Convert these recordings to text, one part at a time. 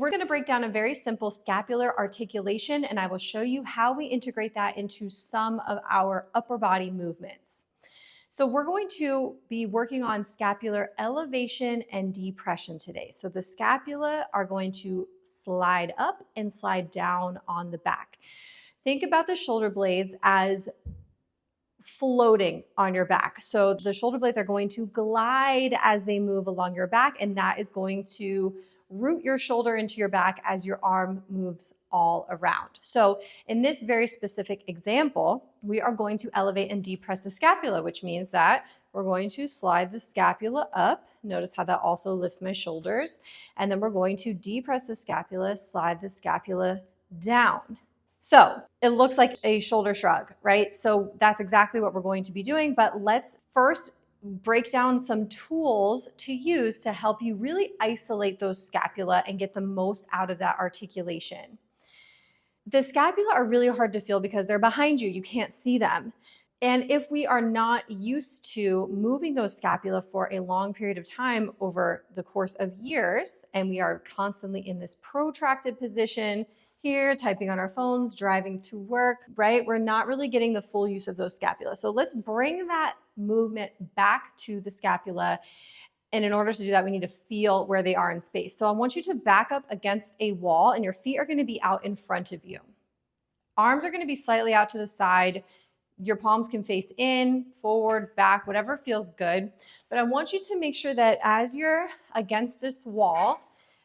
We're going to break down a very simple scapular articulation, and I will show you how we integrate that into some of our upper body movements. So we're going to be working on scapular elevation and depression today. So the scapula are going to slide up and slide down on the back. Think about the shoulder blades as floating on your back. So the shoulder blades are going to glide as they move along your back, and that is going to root your shoulder into your back as your arm moves all around. So in this very specific example, we are going to elevate and depress the scapula, which means that we're going to slide the scapula up. Notice how that also lifts my shoulders. And then we're going to depress the scapula, slide the scapula down. So it looks like a shoulder shrug, right? So that's exactly what we're going to be doing, but let's first break down some tools to use to help you really isolate those scapula and get the most out of that articulation. The scapula are really hard to feel because they're behind you. You can't see them. And if we are not used to moving those scapula for a long period of time over the course of years, and we are constantly in this protracted position, here, typing on our phones, driving to work, right? We're not really getting the full use of those scapula. So let's bring that movement back to the scapula. And in order to do that, we need to feel where they are in space. So I want you to back up against a wall, and your feet are going to be out in front of you. Arms are going to be slightly out to the side. Your palms can face in, forward, back, whatever feels good. But I want you to make sure that as you're against this wall,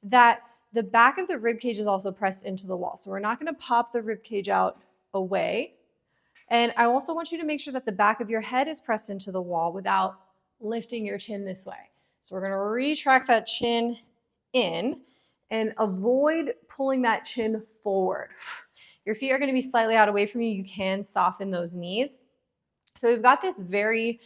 that the back of the rib cage is also pressed into the wall. So we're not going to pop the rib cage out away. And I also want you to make sure that the back of your head is pressed into the wall without lifting your chin this way. So we're going to retract that chin in and avoid pulling that chin forward. Your feet are going to be slightly out away from you. You can soften those knees. So we've got this very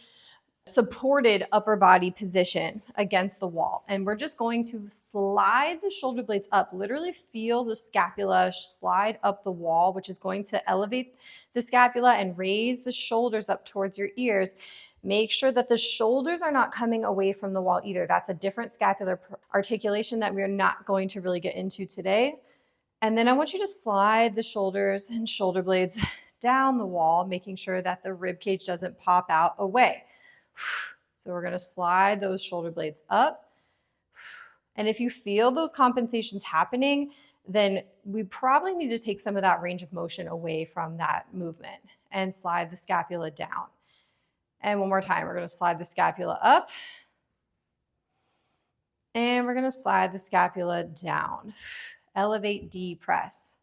supported upper body position against the wall. And we're just going to slide the shoulder blades up, literally feel the scapula slide up the wall, which is going to elevate the scapula and raise the shoulders up towards your ears. Make sure that the shoulders are not coming away from the wall either. That's a different scapular articulation that we're not going to really get into today. And then I want you to slide the shoulders and shoulder blades down the wall, making sure that the rib cage doesn't pop out away. So we're going to slide those shoulder blades up. And if you feel those compensations happening, then we probably need to take some of that range of motion away from that movement and slide the scapula down. And one more time, we're going to slide the scapula up. And we're going to slide the scapula down. Elevate, depress.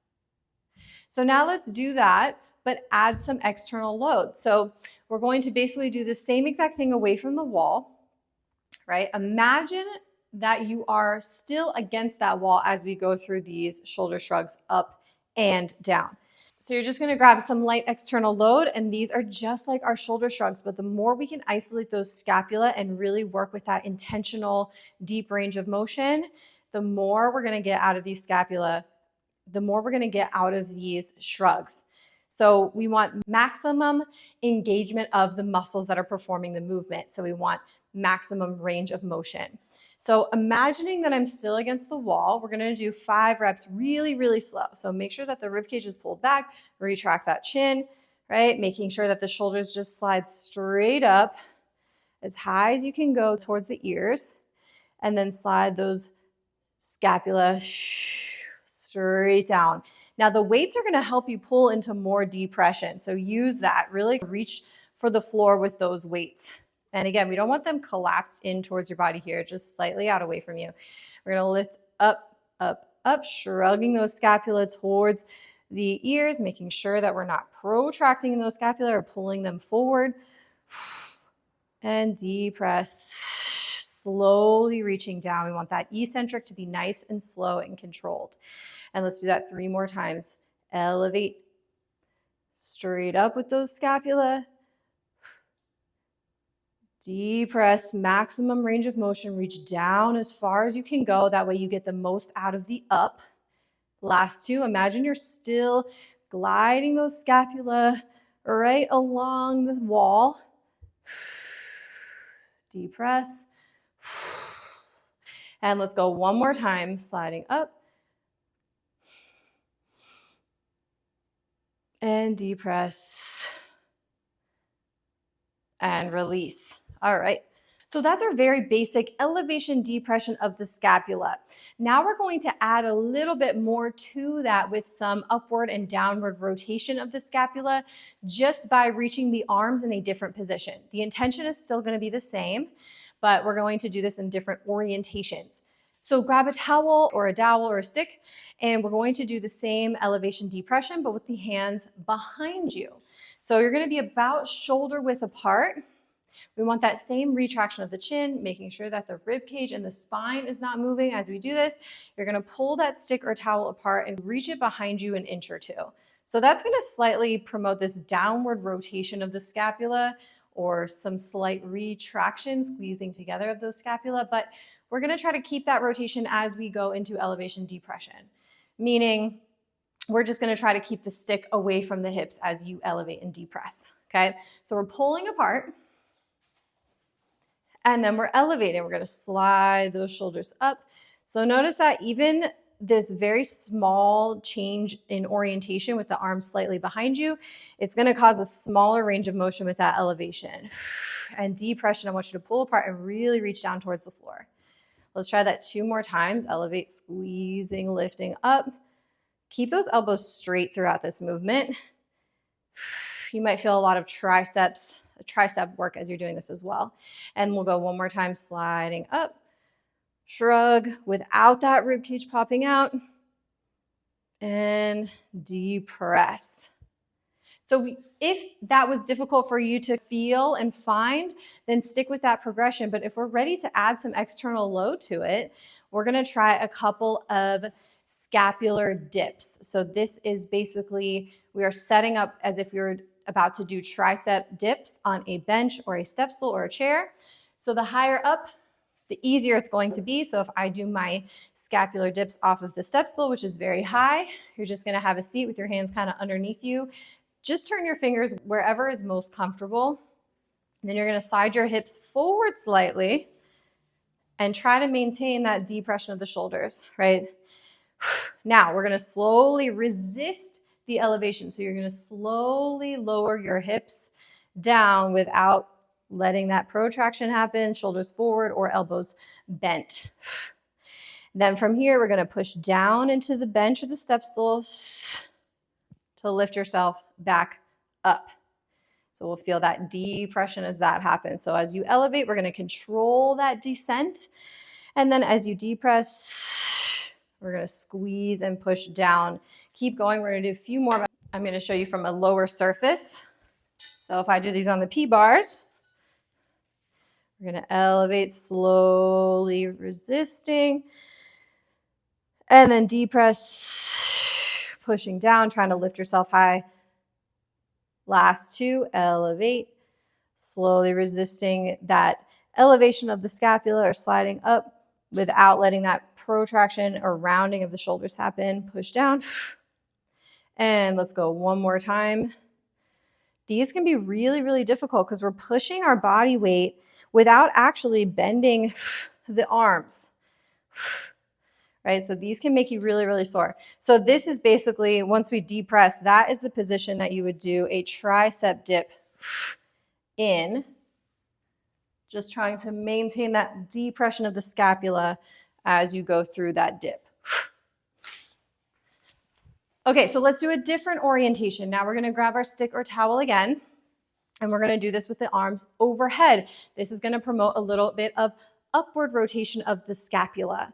So now let's do that, but add some external load. So we're going to basically do the same exact thing away from the wall, right? Imagine that you are still against that wall as we go through these shoulder shrugs up and down. So you're just going to grab some light external load, and these are just like our shoulder shrugs, but the more we can isolate those scapula and really work with that intentional deep range of motion, the more we're going to get out of these scapula, the more we're going to get out of these shrugs. So we want maximum engagement of the muscles that are performing the movement. So we want maximum range of motion. So imagining that I'm still against the wall, we're going to do 5 reps really, really slow. So make sure that the rib cage is pulled back, retract that chin, right? Making sure that the shoulders just slide straight up as high as you can go towards the ears, and then slide those scapula straight down. Now the weights are going to help you pull into more depression. So use that, really reach for the floor with those weights. And again, we don't want them collapsed in towards your body here, just slightly out away from you. We're going to lift up, up, up, shrugging those scapula towards the ears, making sure that we're not protracting those scapula or pulling them forward. And depress, slowly reaching down. We want that eccentric to be nice and slow and controlled. And let's do that 3 more times. Elevate straight up with those scapula. Depress, maximum range of motion. Reach down as far as you can go. That way you get the most out of the up. Last 2, imagine you're still gliding those scapula right along the wall. Depress. And let's go one more time, sliding up, and depress and release. All right. So that's our very basic elevation depression of the scapula. Now we're going to add a little bit more to that with some upward and downward rotation of the scapula just by reaching the arms in a different position. The intention is still going to be the same, but we're going to do this in different orientations. So grab a towel or a dowel or a stick, and we're going to do the same elevation depression, but with the hands behind you. So you're going to be about shoulder width apart. We want that same retraction of the chin, making sure that the rib cage and the spine is not moving as we do this. You're going to pull that stick or towel apart and reach it behind you an inch or two. So that's going to slightly promote this downward rotation of the scapula or some slight retraction, squeezing together of those scapula. But we're going to try to keep that rotation as we go into elevation depression, meaning we're just going to try to keep the stick away from the hips as you elevate and depress. Okay, so we're pulling apart. And then we're elevating. We're going to slide those shoulders up. So notice that even this very small change in orientation with the arms slightly behind you, it's going to cause a smaller range of motion with that elevation. And depression, I want you to pull apart and really reach down towards the floor. Let's try that 2 more times. Elevate, squeezing, lifting up. Keep those elbows straight throughout this movement. You might feel a lot of tricep work as you're doing this as well. And we'll go 1 more time, sliding up, shrug without that rib cage popping out, and depress. So if that was difficult for you to feel and find, then stick with that progression. But if we're ready to add some external load to it, we're going to try a couple of scapular dips. So this is basically, we are setting up as if we were about to do tricep dips on a bench or a step stool or a chair. So the higher up, the easier it's going to be. So if I do my scapular dips off of the step stool, which is very high, you're just going to have a seat with your hands kind of underneath you. Just turn your fingers wherever is most comfortable. And then you're going to slide your hips forward slightly and try to maintain that depression of the shoulders, right? Now we're going to slowly resist the elevation. So you're going to slowly lower your hips down without letting that protraction happen, shoulders forward or elbows bent. Then from here, we're going to push down into the bench or the step stool to lift yourself back up. So we'll feel that depression as that happens. So as you elevate, we're going to control that descent. And then as you depress, we're going to squeeze and push down. Keep going. We're going to do a few more. I'm going to show you from a lower surface. So if I do these on the P-bars, we're going to elevate slowly, resisting, and then depress, pushing down, trying to lift yourself high. Last 2, elevate, slowly resisting that elevation of the scapula or sliding up without letting that protraction or rounding of the shoulders happen. Push down. And let's go 1 more time. These can be really, really difficult because we're pushing our body weight without actually bending the arms, right? So these can make you really, really sore. So this is basically, once we depress, that is the position that you would do a tricep dip in, just trying to maintain that depression of the scapula as you go through that dip. Okay, so let's do a different orientation. Now we're going to grab our stick or towel again, and we're going to do this with the arms overhead. This is going to promote a little bit of upward rotation of the scapula.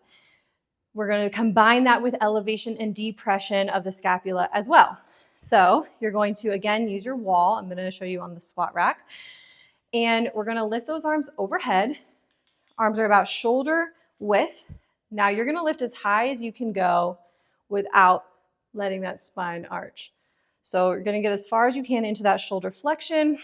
We're going to combine that with elevation and depression of the scapula as well. So you're going to, again, use your wall. I'm going to show you on the squat rack. And we're going to lift those arms overhead. Arms are about shoulder width. Now you're going to lift as high as you can go without letting that spine arch. So you're going to get as far as you can into that shoulder flexion.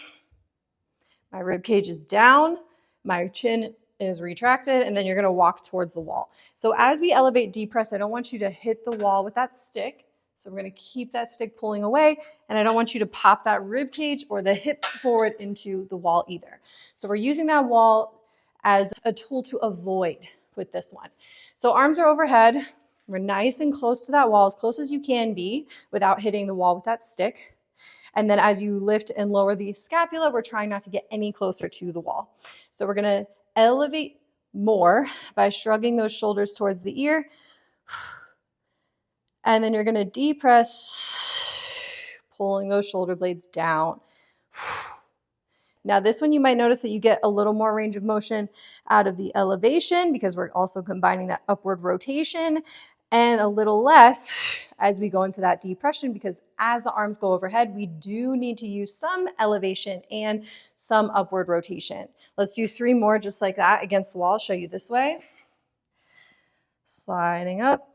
My rib cage is down, my chin is retracted, and then you're going to walk towards the wall. So as we elevate, depress, I don't want you to hit the wall with that stick. So we're going to keep that stick pulling away, and I don't want you to pop that rib cage or the hips forward into the wall either. So we're using that wall as a tool to avoid with this one. So arms are overhead. We're nice and close to that wall, as close as you can be without hitting the wall with that stick. And then as you lift and lower the scapula, we're trying not to get any closer to the wall. So we're gonna elevate more by shrugging those shoulders towards the ear. And then you're gonna depress, pulling those shoulder blades down. Now this one you might notice that you get a little more range of motion out of the elevation because we're also combining that upward rotation, and a little less as we go into that depression, because as the arms go overhead, we do need to use some elevation and some upward rotation. Let's do 3 more just like that against the wall. I'll show you this way. Sliding up.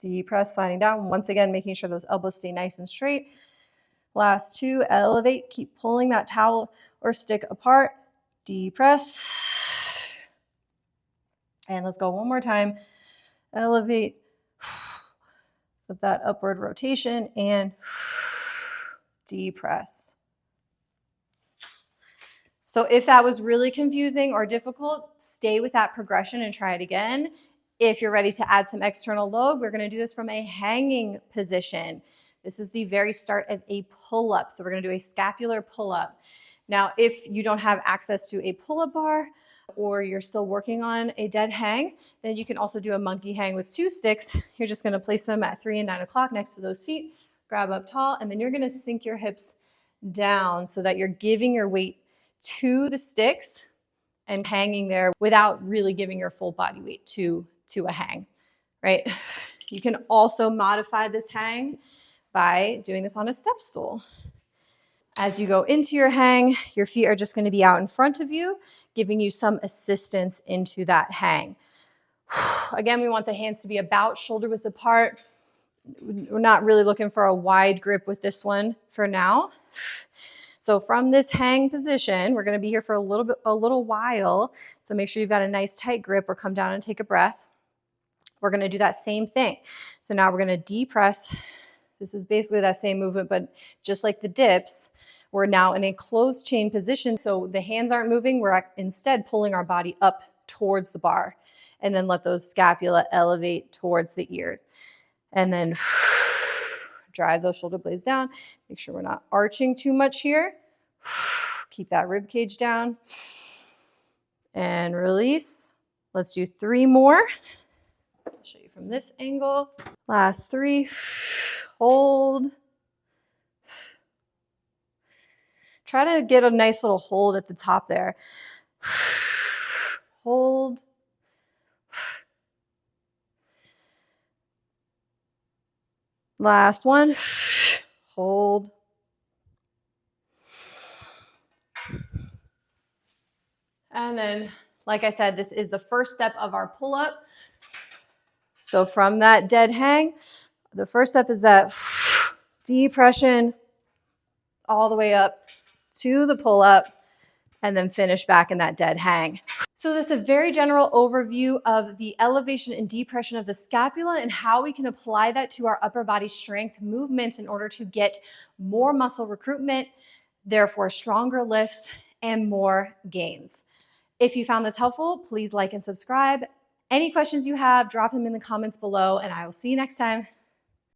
Depress, sliding down. Once again, making sure those elbows stay nice and straight. Last 2, elevate. Keep pulling that towel or stick apart. Depress. And let's go one more time. Elevate with that upward rotation and depress. So if that was really confusing or difficult, stay with that progression and try it again. If you're ready to add some external load, we're gonna do this from a hanging position. This is the very start of a pull-up. So we're gonna do a scapular pull-up. Now, if you don't have access to a pull-up bar or you're still working on a dead hang, then you can also do a monkey hang with 2 sticks. You're just gonna place them at 3 and 9 o'clock next to those feet, grab up tall, and then you're gonna sink your hips down so that you're giving your weight to the sticks and hanging there without really giving your full body weight to a hang, right? You can also modify this hang by doing this on a step stool. As you go into your hang, your feet are just going to be out in front of you, giving you some assistance into that hang. Again, we want the hands to be about shoulder width apart. We're not really looking for a wide grip with this one for now. So from this hang position, we're going to be here for a little while. So make sure you've got a nice tight grip, or come down and take a breath. We're going to do that same thing. So now we're going to depress. This is basically that same movement, but just like the dips, we're now in a closed chain position. So the hands aren't moving. We're instead pulling our body up towards the bar, and then let those scapula elevate towards the ears. And then drive those shoulder blades down. Make sure we're not arching too much here. Keep that rib cage down. And release. Let's do 3 more. I'll show you from this angle. Last 3. Hold. Try to get a nice little hold at the top there. Hold. Last one. Hold. And then, like I said, this is the first step of our pull-up. So from that dead hang, the first step is that depression all the way up to the pull-up, and then finish back in that dead hang. So that's a very general overview of the elevation and depression of the scapula and how we can apply that to our upper body strength movements in order to get more muscle recruitment, therefore stronger lifts and more gains. If you found this helpful, please like and subscribe. Any questions you have, drop them in the comments below, and I will see you next time.